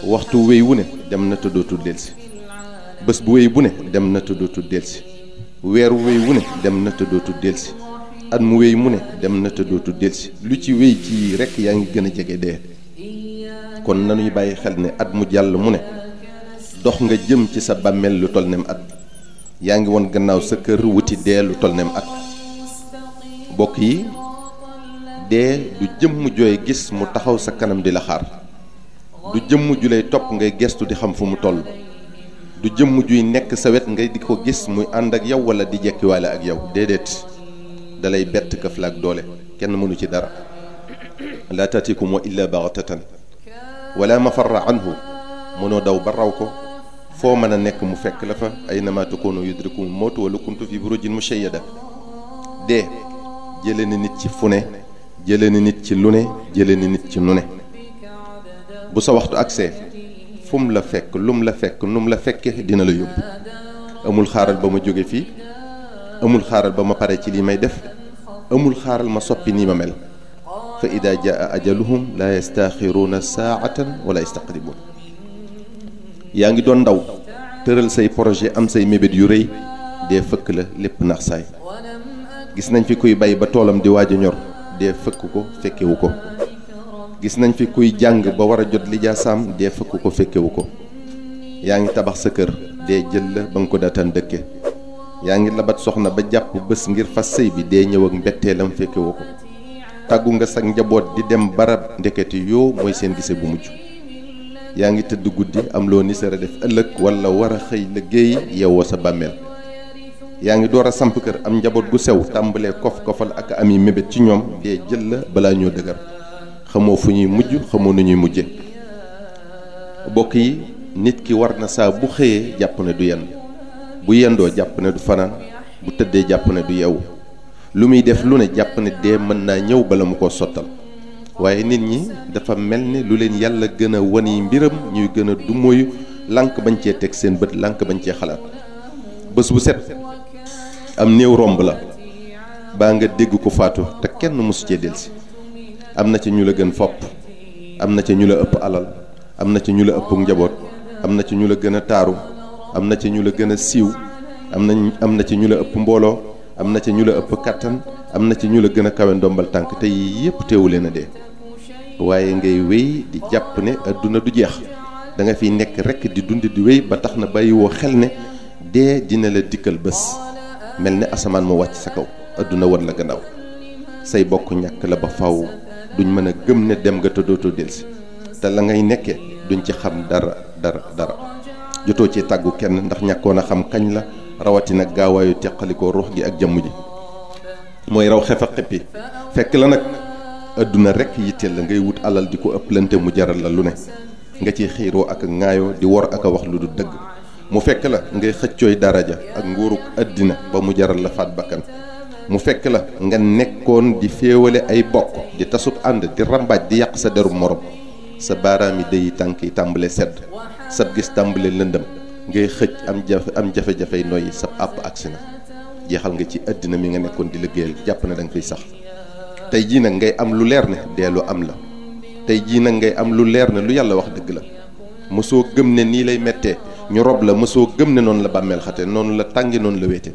waxtu wéy wu ne dem na te dootul delsi bés bu wéy bu ne dem na te dootul delsi weer wéy wu ne dem na te dootul delsi at mu wéy mu ne dem na te dootul delsi lu ci wéy ci rekk yaa ngi gën a jege dee kon nanuy bàyyi xel ne at mu jàll mu ne dox nga jëm ci sa bàmmeel lu toll nem at yaa ngi woon gannaaw sa kër wuti dee lu toll nem at bokk yi dee du jëmm jooy gis mu taxaw sa kanam di la xaar du jëmm ju lay topp ngay gestu di xam fu mu toll du jëmm juy nekk sa wet ngay di ko gis muy ànd ak yow wala di jekkiwaale ak yow déedéet dalay bett këf la ak doole kenn mënu ci dara laa tatikum wa illa baxtatan wala mafarra anhu mënoo daw ba raw ko foo mën a nekk mu fekk la fa aynama takunu yudrikum mawtu wala kuntu fi burujin mushayyada dee jële ni nit ci fu ne jële ni nit ci lu ne jële ni nit ci nu ne bu sa waxtu agsee fu mu la fekk lu mu la fekk nu mu la fekke dina la yóbbu amul xaaral ba ma jóge fii amul xaaral ba ma pare ci li may def amul xaaral ma soppi nii ma mel fa ida jaa ajaluhum la yastaxiruuna saatan wala yastaqdimuun yaa ngi doon ndaw tëral say projet am say mébét yu rëy dee fëkk la lépp nax saay gis nañ fi kuy bay ba toolam di waaj a ñor dee fëkk ko fekkewu ko gis nañ fi kuy jàng ba war a jot lijaasaam dee fëkk ko fekkewu ko yaa ngi tabax sa kër dee jël la ba nga ko daataan dëkke yaa ngi labat soxna ba jàpp bés ngir fas sëy bi dee ñëw ak mbetteelam fekkewu ko tàggu nga sag njaboot di dem barab ndeketi yoo mooy seen gise bu mujj yaa ngi tëdd guddi am loo ni sara def ëllëg wala war a xëy liggéey yeewoo sa bàmmeel yaa ngi door a samp kër am njaboot gu sew tàmbalee kof-kofal ak ami mébét ci ñoom dee jël la balaa ñoo dëgër xamoo fu ñuy mujj xamoo nu ñuy mujje bokk yi nit ki war na saa bu xëyee jàpp ne du yenn bu yendoo jàpp ne du fanaan bu tëddee jàpp ne du yeewu lu muy def lu ne jàpp ne dee mën naa ñëw bala mu ko sottal waaye nit ñi dafa mel ne lu leen yàlla gën a wani mbiram ñuy gën a du moyu lànk bañ cee teg seen bët lànk bañ cee xalaat bés bu set am néew romb la baa nga dégg ko faatu te kenn mosu cee delsi am na ci ñu la gën fopp am na ci ñu la ëpp alal am na ci ñu la ëpp njaboot am na ci ñu la gën a taaru am na ci ñu la gën a siiw am na ci ñu la ëpp mbooloo am na ci ñu la ëpp kàttan am na ci ñu la gën a kawe ndombal tànk te yii yépp teewu leen a dee waaye ngay wéy di jàpp ne adduna du jeex da nga fiy nekk rekk di dund di wéy ba tax na bàyyiwoo xel ne dee dina la dikkal bés mel ne asamaan mu wàcc sa kaw adduna wan la gannaaw say bokk ñàkk la ba faw duñ mën a gëm ne dem nga te dootoo delsi te la ngay nekkee duñ ci xam dara jotoo ci tàggu kenn ndax ñàkkoon a xam kañ la rawatina gaawaayu teqalikoo ruux gi ak jëmm ji mooy raw xef a xippi fekk la nag adduna rekk yitteel la ngay wut alal di ko ëpplante mu jaral la lu ne nga ciy xiiroo ak ŋaayoo di wor ak a wax lu du dëgg mu fekk la ngay xëccooy daraja ak nguuruk àddina ba mu jaral la faat bakkan mu fekk la nga nekkoon di féewale ay bokk di tasub ànd di rambaaj di yàq sa derub morom sa baaraami dëyi tànk yi tàmbale sedd sab gis tàmbale lëndëm ngay xëcc am jafe-jafey noyyi sab àpp agsi na jeexal nga ci àddina mi nga nekkoon di liggéeyal jàpp na da nga fiy sax tey jii nag ngay am lu leer ne dee lu am la tey jii nag ngay am lu leer ne lu yàlla wax dëgg la mosoo gëm ne nii lay mettee ñu rob la mosoo gëm ne noonu la bàmmeel xate noonu la tàngi noonu la wéete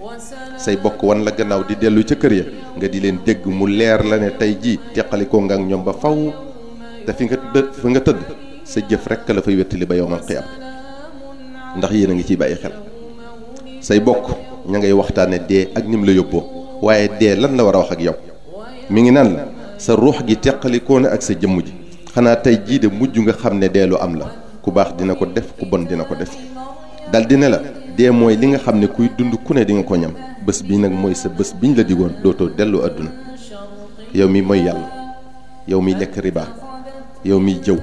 say bokk wan la gannaaw di dellu ca kër ya nga di leen dégg mu leer la ne tey jii teqalikoo nga ak ñoom ba faw te fi nga tëdd sa jëf rekk la fay wettali ba yowmal qiyaam ndax yéen a ngi ciy bàyyi xel say bokk ña ngay waxtaane dee ak nim la yóbboo waaye dee lan la war a wax ak yow mi ngi naan la sa ruux gi teqalikoo na ak sa jëmm ji xanaa tey jii de mujj nga xam ne dee lu am la ku baax dina ko def ku bon dina ko def dal di ne la dee mooy li nga xam ne kuy dund ku ne di nga ko ñam bés bi nag mooy sa bés biñ la digoon dootoo dellu àdduna yow mi mooy yàlla yow mi lekk riba yow mi jëw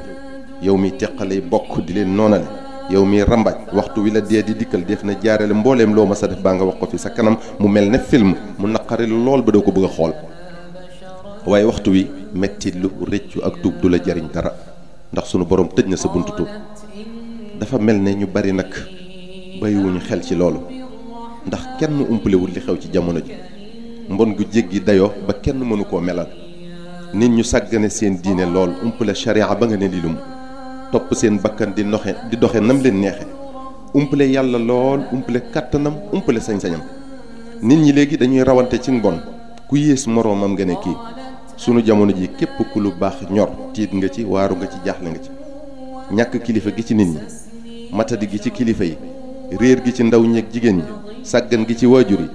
yow mi teqale bokk di leen noonale yow mi rambaaj waxtu wi la dee di dikkal def na jaarale mbooleem loo ma sa def baa nga wax ko fi sa kanam mu mel ne film mu naqari lool ba doo ko bëgg a xool waaye waxtu wi metti lu rëccu ak tuub du la jariñ dara ndax sunu borom tëj na sa buntu tuub dafa mel ne ñu bari nag bàyyiwuñu xel ci loolu ndax kenn umpalewul li xew ci jamono ji mbon gu jéggi dayoo ba kenn mënu koo melal nit ñu sàggane seen diine lool umpale sharia ba nga ne lilum topp seen bakkan di doxe nam leen neexe umpale yàlla lool umpale kàttanam umpale sañ-sañam. nit ñi léegi dañuy rawante ci mbon ku yées moroomam nga ne kii. sunu jamono ji képp ku lu baax ñor tiit nga ci waaru nga ci jaaxle nga ci ñàkk kilifa gi ci nit ñi matadi gi ci kilifa yi réer gi ci ndaw ñeeg jigéen ñi sàggan gi ci waajur yi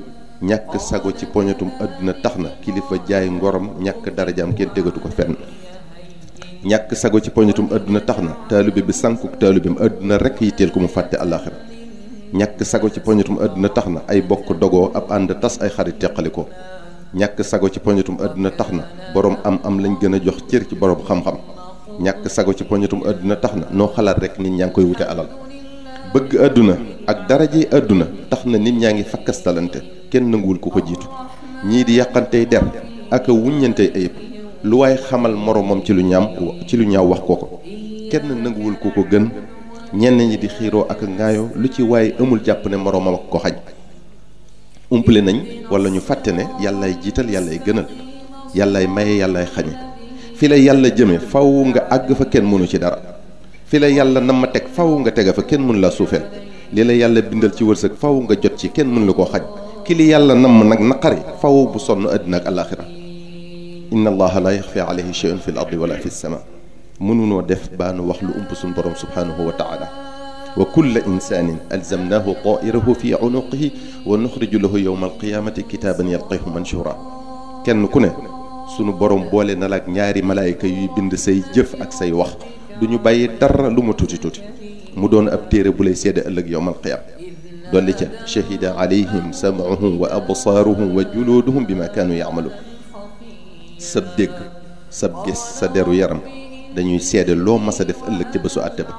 ñàkk sago ci poñatum àdduna tax na kilifa jaay ngorom ñàkk darajaam kenn tegatu ko fenn. ñàkk sago ci poñatum àdduna tax na taalibe bi sànkuk taalibeem àdduna rekk yitteel ko mu fàtte àllaaxira. ñàkk sago ci poñatum àdduna tax na ay bokk dogoo ab ànd tas ay xarit teqali ko. ñàkk sago ci poñatum àdduna tax na borom am lañ gën a jox cër ci borom xam-xam. ñàkk sago ci poñatum àdduna tax na noo xalaat rek nit ñaa ngi koy wute alal. bëgg àdduna ak daraje àdduna tax na nit ñaa ngi fakkastalante kenn nanguwul ku ko jiitu. ñii di yàqantey der ak a wuññantey ayib lu waay xamal moromam ci lu ñaaw wax ko ko kenn nanguwul ku ko gën. ñenn ñi di xiiroo ak ngaayoo lu ci waaye amul jàpp ne moromam ak ko xaj. umpale nañ wala ñu fàtte ne yàllaay jiital yàllaay gënal yàllaay maye yàllaay xañe fi la yàlla jëme faw nga àgg fa kenn mënu ci dara fi la yàlla nam ma teg faw nga tega fa kenn mënu la suufeel li la yàlla bindal ci wërsëg faw nga jot ci kenn mënu la koo xaj ki li yàlla nam nag naqari faw bu sonn àddina ak alaaxira inna allaha la yaxfa alayhi shay'un fi l ardi wala fi sama mënunoo def baa nu wax lu ump suñ borom subhanahu wa taala wa kulla insanin alzamnahu ta'irahu fi unuqihi wa nuxriju lahu yawma alqiyamati kitaaban yalqahu manshura kenn ku ne sunu borom boole na la ak ñaari malaayika yuy bind say jëf ak say wax du ñu bàyyi dara lu mu tuuti tuuti mu doon ab téere bu lay seede ëllëg yawma alqiyama dolli ca shahida alayhim sam'uhum wa absaaruhum wa juluuduhum bima kaanu ya'maluun sab dégg sab gis sa deru yaram dañuy seede loo mas a def ëllëg ca bésu àtte ba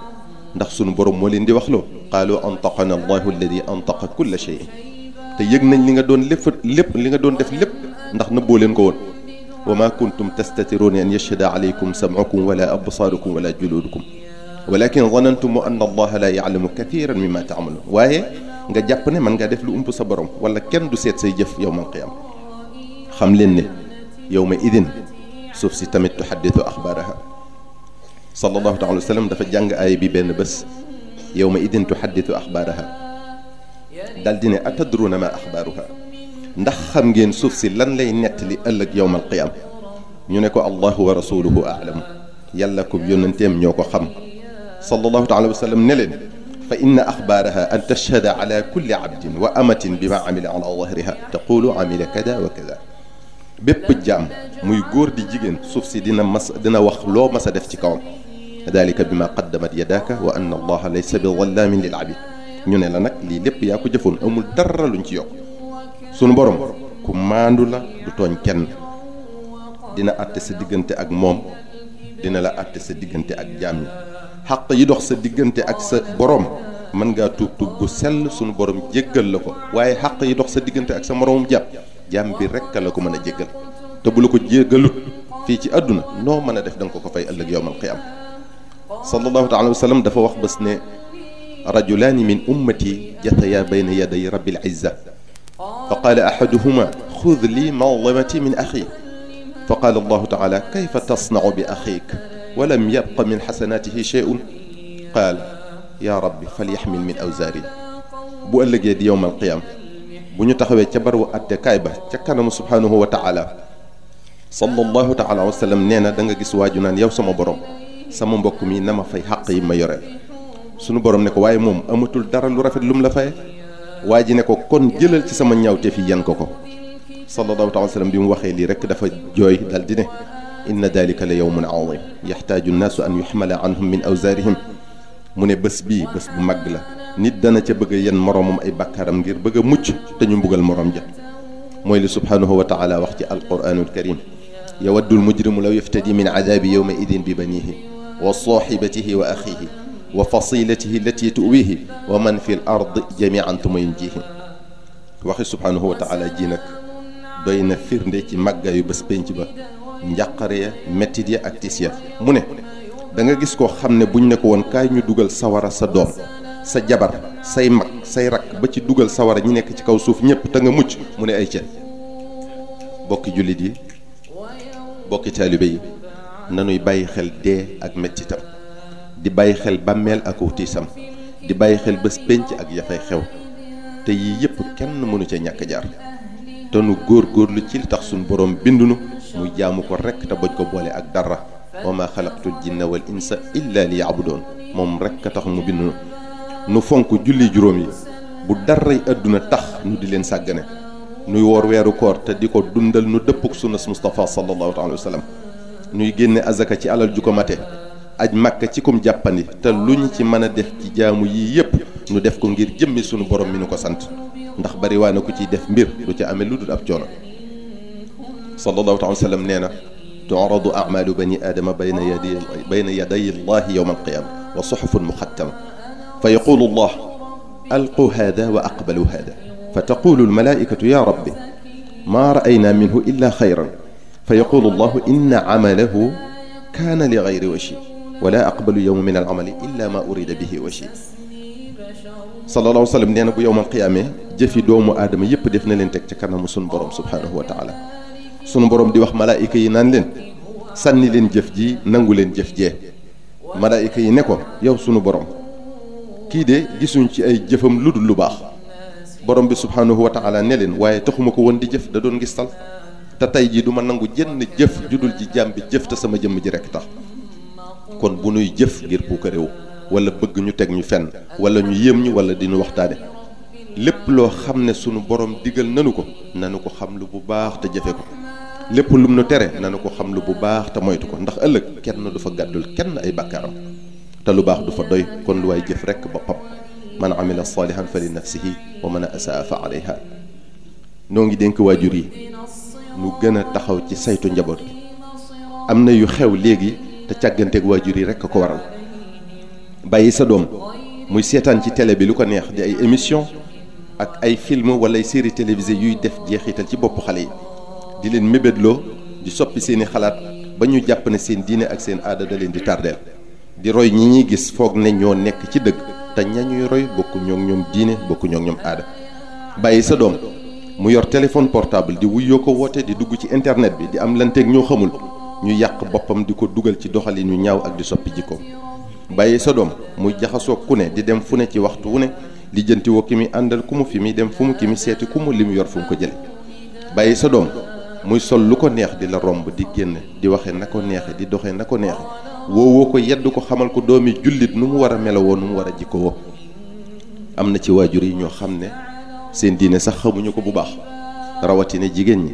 ndax sunu borom moo leen di wax loo qaalu antaqana allahu alladi antaqa kulla shay te yëg nañ li nga doon lépp li nga doon def lépp ndax nëbboo leen ko woon wa ma kuntum tastatiruuna an yashhada alaykum sam'ukum wala absaarukum wala juluudukum walakin zanantum anna allaha la ya'lamu kathiran mimma ta'malun waaye nga jàpp ne mën ngaa def lu ump sa borom wala kenn du seet say jëf yawmal qiyaama xam leen ne yawma idin suuf si tamit tuhaddithu axbaaraha sallallahu taala wa sallam dafa jàng aaya bi benn bés yawma idin tuhaddithu axbaaraha dal di ne atadruuna ma axbaaruha ndax xam ngeen suuf si lan lay nettali ëllëg yawmal qiyaama ñu ne ko allahu wa rasuluhu a'lam yàlla ko yónnanteem ñoo ko xam sallallahu taala wa sallam ne leen fa inna axbaaraha an tashhada ala kulli abdin wa amatin bima amila ala dahriha taqulu amila kada wa kada bépp jaam muy góor di jigéen suuf si dina wax loo mas a def ci kawam dalika bima qaddamat yadaaka wa anna allaha laysa bi zallaamin lil abid ñu ne la nag lii lépp yaa ko jëfoon amul dara luñ ci yokk sunu borom ku maandu la du tooñ kenn dina àtte sa diggante ak moom dina la àtte sa diggante ak jaam ñi xaq yi dox sa diggante ak sa borom mën ngaa tuub gu sell sunu borom jéggal la ko waaye xaq yi dox sa diggante ak sa moroomum jaam bi rekk la ko mën a jéggal te bu la ko jéggalut fii ci àdduna noo mën a def da nga ko fay ëllëg yawmal qiyaama sallallahu taala wa sallam dafa wax bés ne rajulaani min ummati jataya bayna yaday rabbil izza fa qaala ahaduhuma xud li madlamati min axi fa qaala allahu taala kayfa tasnau bi axik wa lam yabqa min xasanatihi shay'un qaal yaa rabbi falyaxmil min awzaari bu ëllëgee di yawmal qiyaama bu ñu taxawee ca barwu atte kaay ba ca kanamu subhanahu wa taala sallallahu taala wa sallam nee na da nga gis waaju naan yow sama borom sama mbokk mi na ma fay xàq yi ma yoreel sunu borom ne ko waaye moom amatul dara lu rafet lu mu la faye waa ji ne ko kon jëlal ci sama ñaawte fi yan ko sallallahu taala wa sallam bi mu waxee lii rek dafa jooy dal di ne inna dalika la yawmun azim yaxtaaju nnaasu an yuxmala anhum min awzaarihim mu ne bés bii bés bu mag la nit dana ca bëgg a yen moroomam ay bàkkaaram ngir bëgg a mucc te ñu mbugal moroom ja mooy li subhanahu wa taala wax ci alquranul karim yawaddu almujrimu law yaftadi min adabi yawma idin bi banihi wa sahibatihi wa axihi wa fasilatihi allati tuwihi wa man fi l ard jamian tuma yunjihi waxi subhanahu wa taala ji nag doy na firnde ci màggaayu bés penc ba njàqare ya mettit ya ak tis ya mu ne da nga gis koo xam ne buñ ne ko woon kaay ñu dugal sawara sa doom sa jabar say mag say rakk ba ci dugal sawara ñi nekk ci kaw suuf ñëpp te nga mucc mu ne ay ceen bokki jullit yi bokki taalibe yi nanuy bàyyi xel dee ak mettitam di bàyyi xel bàmmeel ak tiisam di bàyyi xel bés pénc ak ya fay xew te yii yëpp kenn mënu ca ñàkk jaar te nu góorgóorlu ci li tax suñu borom bindunu muy jaamu ko rekk te bañ ko boole ak dara wa ma xalaqtul jinna wal insa illa li yaabudoon moom rekk a tax mu bindunu nu fonk julli juróom yi bu daray àdduna tax nu di leen sàggane nuy woor weeru koor te di ko dundal nu dëppuk sunnas Mustafa sallallahu alayhi wa sallam nuy génne azaka ci alal ju ko mate aj màkka ci kum jàppandi te lu ñu ci mën a def ci jaamu yii yépp nu def ko ngir jëmmi sunu borom mi nu ko sant ndax bari waa na ku ciy def mbir du ca amee lu dul ab coono sallallahu alayhi wa sallam nee na tu'radu a'malu bani aadama bayna yaday allahi yawma alqiyama wa suhufun muxattama fa yaqulu allah alqu hada wa aqbalu hada fa taqulu almalaikatu ya rabbi ma ra'ayna minhu illa xayran fa yaqulu allahu inna amalahu kaana li gayri washi wala aqbalu yawma min al-amali illa ma urida bihi washi sallallahu alayhi wa sallam nee na bu yowmal qiyaamee jëfi doomu aadama yépp def na leen teg ca kanamu sunu borom subhaanahu wa taala sunu borom di wax malaayika yi naan leen sànni leen jëf ji nangu leen jëf jee malaayika yi ne ko yow sunu borom kii de gisuñ ci ay jëfam lu dul lu baax borom bi subhaanahu wa taala ne leen waaye taxuma ko woon di jëf da doon gistal te tey jii du ma nangu jenn jëf judul ji jàmm bi jëf te sama jëmm ji rekk tax kon bu nuy jëf ngir puukaréew wala bëgg ñu teg ñu fenn wala ñu yéem ñu wala di ñu waxtaane lépp loo xam ne sunu borom digal nanu ko xam lu bu baax te jëfe ko lépp lum nu tere nanu ko xam lu bu baax te moytu ko ndax ëllëg kenn du fa gàddul kenn ay bàkkaaram te lu baax du fa doy kon lu waay jëf rekk boppam man amila salihan fa li nafsihi wa man asaa fa alayha noo ngi dénk waajur yi nu gën a taxaw ci saytu njaboot gi am na yu xew léegi te càgganteeg waajur yi rekk a ko waral bàyyi sa doom muy seetaan ci télé bi lu ko neex di ay émission ak ay film wala ay série télévisée yuy def jeexital ci bopp xale yi di leen mébétloo di soppi seeni xalaat ba ñu jàpp ne seen diine ak seen aada da leen di tardeel di roy ñi ñuy gis foog ne ñoo nekk ci dëgg te ña ñuy roy bokku ñoo ñoom diine bokku ñoo ñoom aada bàyyi sa doom mu yor téléphone portable di wuyoo ko woote di dugg ci internet bi di am lanteeg ñoo xamul ñu yàq boppam di ko dugal ci doxalin ñu ñaaw ak di soppi jikko bàyyi sa doom muy jaxasoo ku ne di dem fu ne ci waxtu wu ne lijjanti woo ki mi àndal ku mu fi mi dem fu mu ki mi seeti ku mu li mu yor fu mu ko jële bàyyi sa doom muy sol lu ko neex di la romb di génn di waxe na ko neexe di doxe na ko neexe woowoo ko yedd ko xamal ko doomi jullit nu mu war a melowoo nu mu war a jikko woo am na ci waajur yi ñoo xam ne seen diine sax xamuñu ko bu baax rawatina jigéen ñi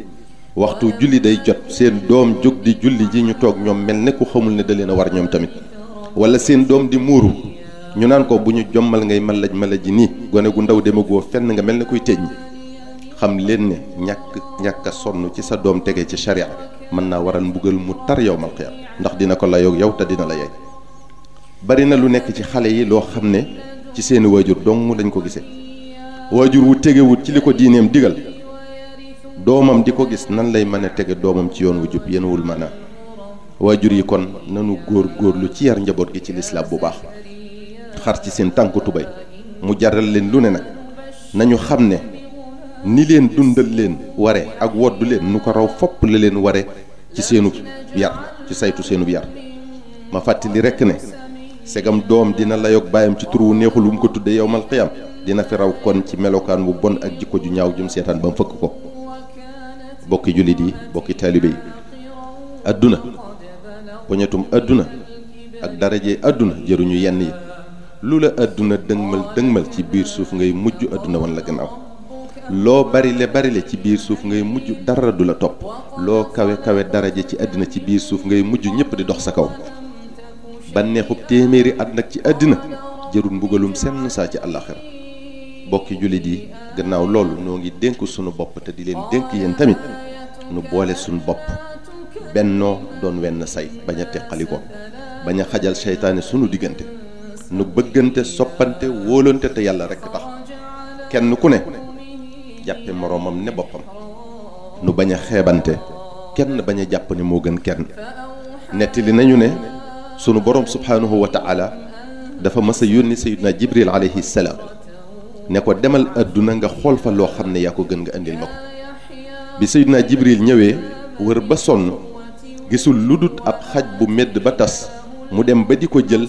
waxtu julli day jot seen doom jóg di julli ji ñu toog ñoom mel ne ku xamul ne da leen a war ñoom tamit wala seen doom di muuru ñu naan ko bu ñu jommal ngay malaj ji nii gone gu ndaw demagoo fenn nga mel ne kuy teñ xam leen ne ñàkk a sonn ci sa doom tege ci sharia mën naa waral mbugal mu tar yawmal qiyaam ndax dina ko layoog yow te dina la yey bari na lu nekk ci xale yi loo xam ne ci seeni waajur dong lañ ko gisee waajur wu tegewut ci li ko diineem digal doomam di ko gis nan lay mën a tege doomam ci yoon wu jub yenuwul maanaam waajur yi kon nanu góorlu ci yar njaboot gi ci lislaam bu baax xar ci seen tànku tubéy mu jaral leen lu ne nag nañu xam ne ni leen dundal leen ware ak woddu leen nu ko raw fopp la leen ware ci seenu yar ci saytu seenu yar ma fàttali rekk ne segam doom dina layoog baayam ci tur wu neexul wu mu ko tudde yawmal qiyaam dina fi raw kon ci melokaan wu bon ak jikko ju ñaaw jum seetaan ba mu fëkk ko bokki jullit yi bokki taalibe yi adduna poñetum adduna ak daraje adduna jëruñu yenn yi lu la adduna dëngmal ci biir suuf ngay mujj adduna wan la gannaaw loo barile ci biir suuf ngay mujj dara du la topp loo kawe daraje ci àddina ci biir suuf ngay mujj ñëpp di dox sa kaw bànneexub téeméeri at nag ci àddina jërul mbugalum senn saa ci àllaaxira bokki jullit yi gannaaw loolu noo ngi dénk sunu bopp te di leen dénk yéen tamit nu boole sunu bopp bennoo doon wenn say bañ a teqaliko bañ a xajal seytaane sunu diggante nu bëggante soppante wóolante te yàlla rekk tax kenn ku ne jàppe moroomam ne boppam nu bañ a xeebante kenn bañ a jàpp ne moo gën kenn nettali nañu ne sunu borom subhaanahu wa taala dafa mas a yónni sayyidina jibril alayhi salaam ne ko demal àdduna nga xool fa loo xam ne yaa ko gën nga indil ma ko bi sayyidina jibril ñëwee wër ba sonn gisul lu dut ab xaj bu medd ba tas mu dem ba di ko jël